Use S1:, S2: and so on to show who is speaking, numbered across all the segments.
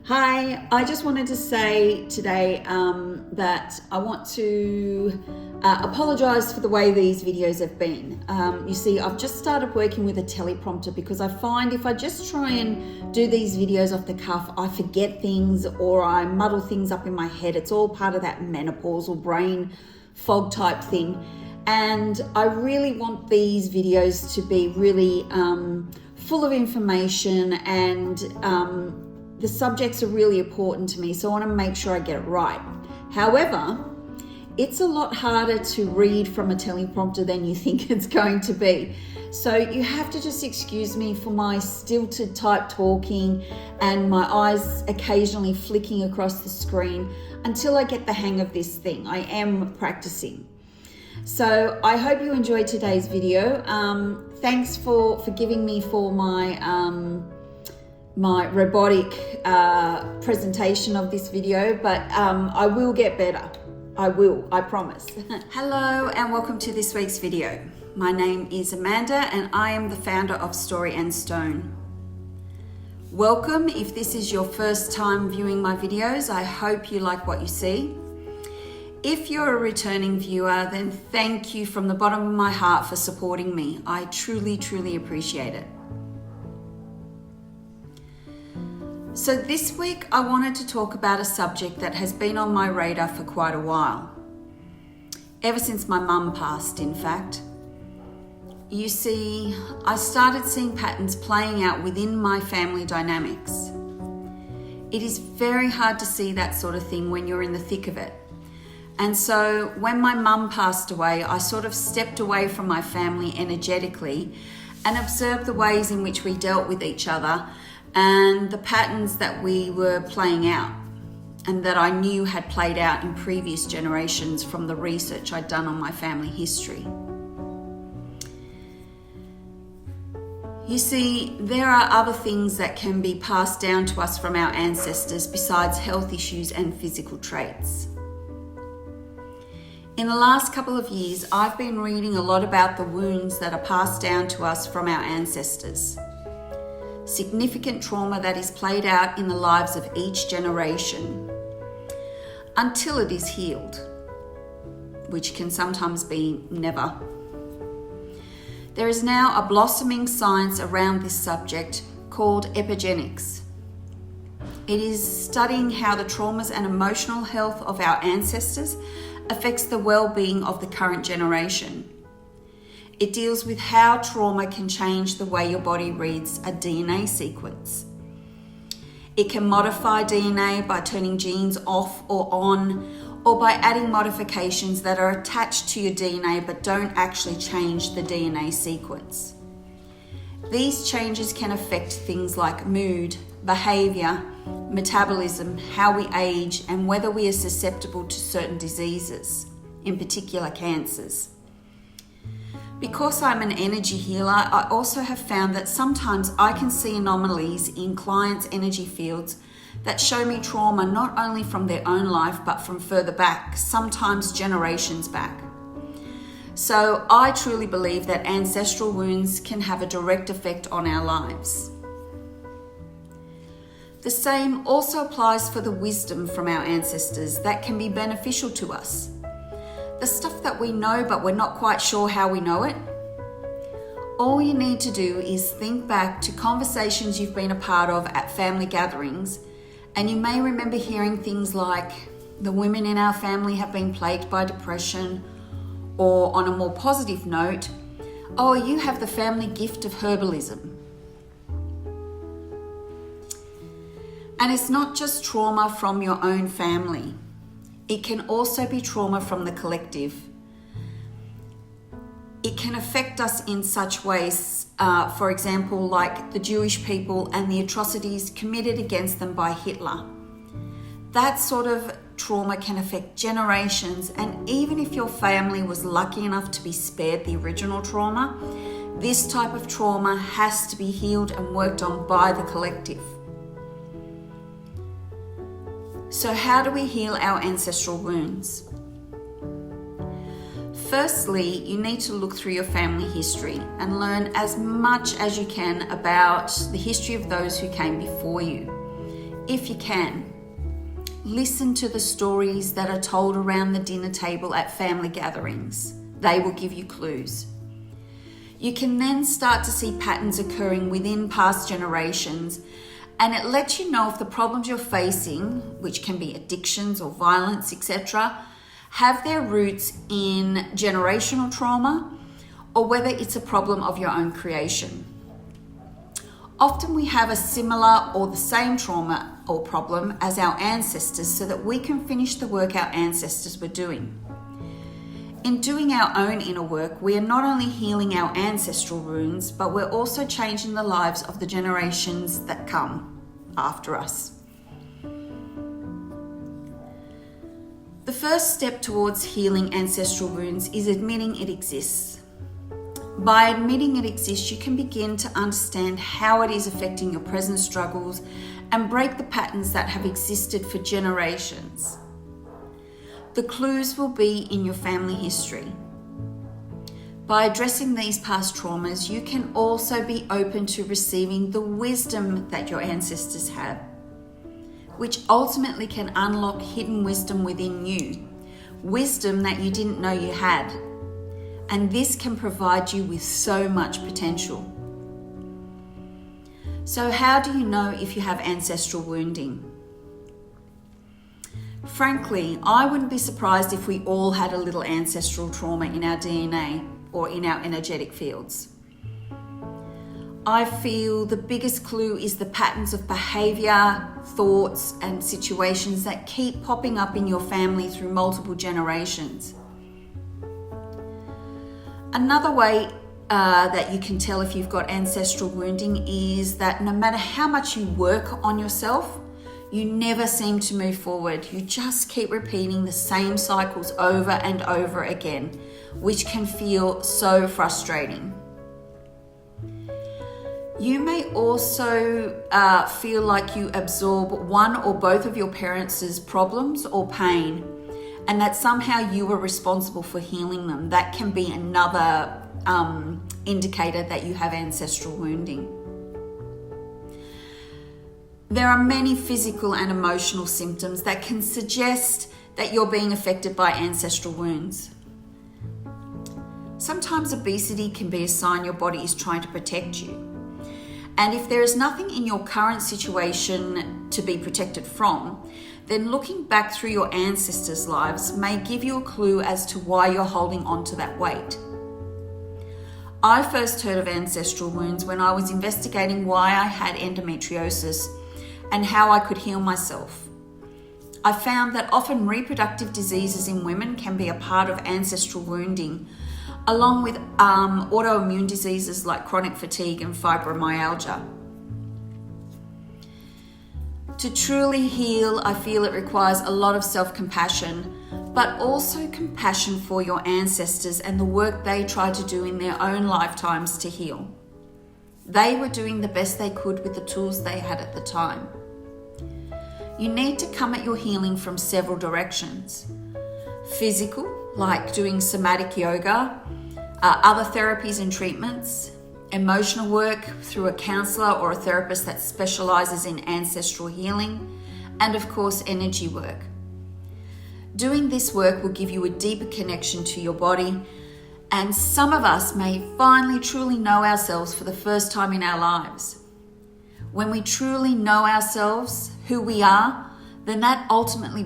S1: Hi, I just wanted to say today that I want to apologise for the way these videos have been. You see, I've just started working with a teleprompter because I find if I just try and do these videos off the cuff, I forget things or I muddle things up in my head. It's all part of that menopausal brain fog type thing. And I really want these videos to be really full of information, and the subjects are really important to me, so I want to make sure I get it right. However, it's a lot harder to read from a teleprompter than you think it's going to be. So you have to just excuse me for my stilted type talking and my eyes occasionally flicking across the screen until I get the hang of this thing. I am practicing. So I hope you enjoyed today's video. Thanks for forgiving me for my robotic presentation of this video, but I will get better. I promise. Hello and welcome to this week's video. My name is Amanda and I am the founder of Story and Stone. Welcome if this is your first time viewing my videos. I hope you like what you see. If you're a returning viewer, then thank you from the bottom of my heart for supporting me. I truly, truly appreciate it. So this week I wanted to talk about a subject that has been on my radar for quite a while. Ever since my mum passed, in fact. You see, I started seeing patterns playing out within my family dynamics. It is very hard to see that sort of thing when you're in the thick of it. And so when my mum passed away, I sort of stepped away from my family energetically and observed the ways in which we dealt with each other and the patterns that we were playing out and that I knew had played out in previous generations from the research I'd done on my family history. You see, there are other things that can be passed down to us from our ancestors besides health issues and physical traits. In the last couple of years, I've been reading a lot about the wounds that are passed down to us from our ancestors. Significant trauma that is played out in the lives of each generation until it is healed, which can sometimes be never. There is now a blossoming science around this subject called epigenetics. It is studying how the traumas and emotional health of our ancestors affects the well-being of the current generation. It deals with how trauma can change the way your body reads a DNA sequence. It can modify DNA by turning genes off or on, or by adding modifications that are attached to your DNA but don't actually change the DNA sequence. These changes can affect things like mood, behavior, metabolism, how we age, and whether we are susceptible to certain diseases, in particular cancers. Because I'm an energy healer, I also have found that sometimes I can see anomalies in clients' energy fields that show me trauma not only from their own life but from further back, sometimes generations back. So I truly believe that ancestral wounds can have a direct effect on our lives. The same also applies for the wisdom from our ancestors that can be beneficial to us. The stuff that we know but we're not quite sure how we know it. All you need to do is think back to conversations you've been a part of at family gatherings, and you may remember hearing things like, the women in our family have been plagued by depression, or on a more positive note, oh, you have the family gift of herbalism. And it's not just trauma from your own family. It can also be trauma from the collective. It can affect us in such ways, for example, like the Jewish people and the atrocities committed against them by Hitler. That sort of trauma can affect generations, and even if your family was lucky enough to be spared the original trauma, this type of trauma has to be healed and worked on by the collective. So how do we heal our ancestral wounds? Firstly, you need to look through your family history and learn as much as you can about the history of those who came before you. if you can, listen to the stories that are told around the dinner table at family gatherings. They will give you clues. You can then start to see patterns occurring within past generations, and it lets you know if the problems you're facing, which can be addictions or violence, etc., have their roots in generational trauma or whether it's a problem of your own creation. Often we have a similar or the same trauma or problem as our ancestors so that we can finish the work our ancestors were doing. In doing our own inner work, we are not only healing our ancestral wounds, but we're also changing the lives of the generations that come after us. The first step towards healing ancestral wounds is admitting it exists. By admitting it exists, you can begin to understand how it is affecting your present struggles and break the patterns that have existed for generations. The clues will be in your family history. By addressing these past traumas, you can also be open to receiving the wisdom that your ancestors have, which ultimately can unlock hidden wisdom within you, wisdom that you didn't know you had. And this can provide you with so much potential. So how do you know if you have ancestral wounding? Frankly, I wouldn't be surprised if we all had a little ancestral trauma in our DNA or in our energetic fields. I feel the biggest clue is the patterns of behavior, thoughts, and situations that keep popping up in your family through multiple generations. Another way that you can tell if you've got ancestral wounding is that no matter how much you work on yourself, you never seem to move forward. You just keep repeating the same cycles over and over again, which can feel so frustrating. You may also feel like you absorb one or both of your parents' problems or pain, and that somehow you are responsible for healing them. That can be another indicator that you have ancestral wounding. There are many physical and emotional symptoms that can suggest that you're being affected by ancestral wounds. Sometimes obesity can be a sign your body is trying to protect you. And if there is nothing in your current situation to be protected from, then looking back through your ancestors' lives may give you a clue as to why you're holding on to that weight. I first heard of ancestral wounds when I was investigating why I had endometriosis and how I could heal myself. I found that often reproductive diseases in women can be a part of ancestral wounding, along with autoimmune diseases like chronic fatigue and fibromyalgia. To truly heal, I feel it requires a lot of self-compassion, but also compassion for your ancestors and the work they tried to do in their own lifetimes to heal. They were doing the best they could with the tools they had at the time. You need to come at your healing from several directions. Physical, like doing somatic yoga, other therapies and treatments, emotional work through a counselor or a therapist that specializes in ancestral healing, and of course, energy work. Doing this work will give you a deeper connection to your body, and some of us may finally truly know ourselves for the first time in our lives. When we truly know ourselves, who we are, then that ultimately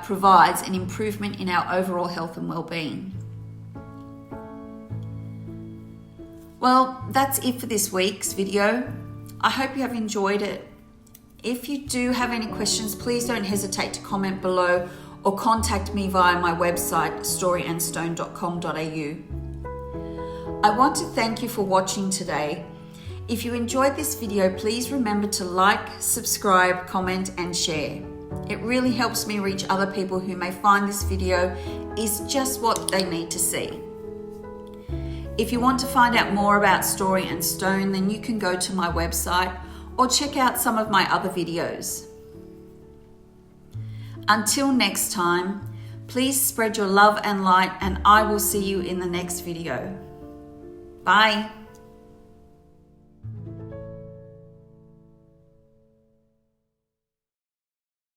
S1: provides an improvement in our overall health and well-being. Well, that's it for this week's video. I hope you have enjoyed it. If you do have any questions, please don't hesitate to comment below or contact me via my website, storyandstone.com.au. I want to thank you for watching today. If you enjoyed this video, please remember to like, subscribe, comment, and share. It really helps me reach other people who may find this video is just what they need to see. If you want to find out more about Story and Stone, then you can go to my website or check out some of my other videos. Until next time, please spread your love and light, and I will see you in the next video. Bye.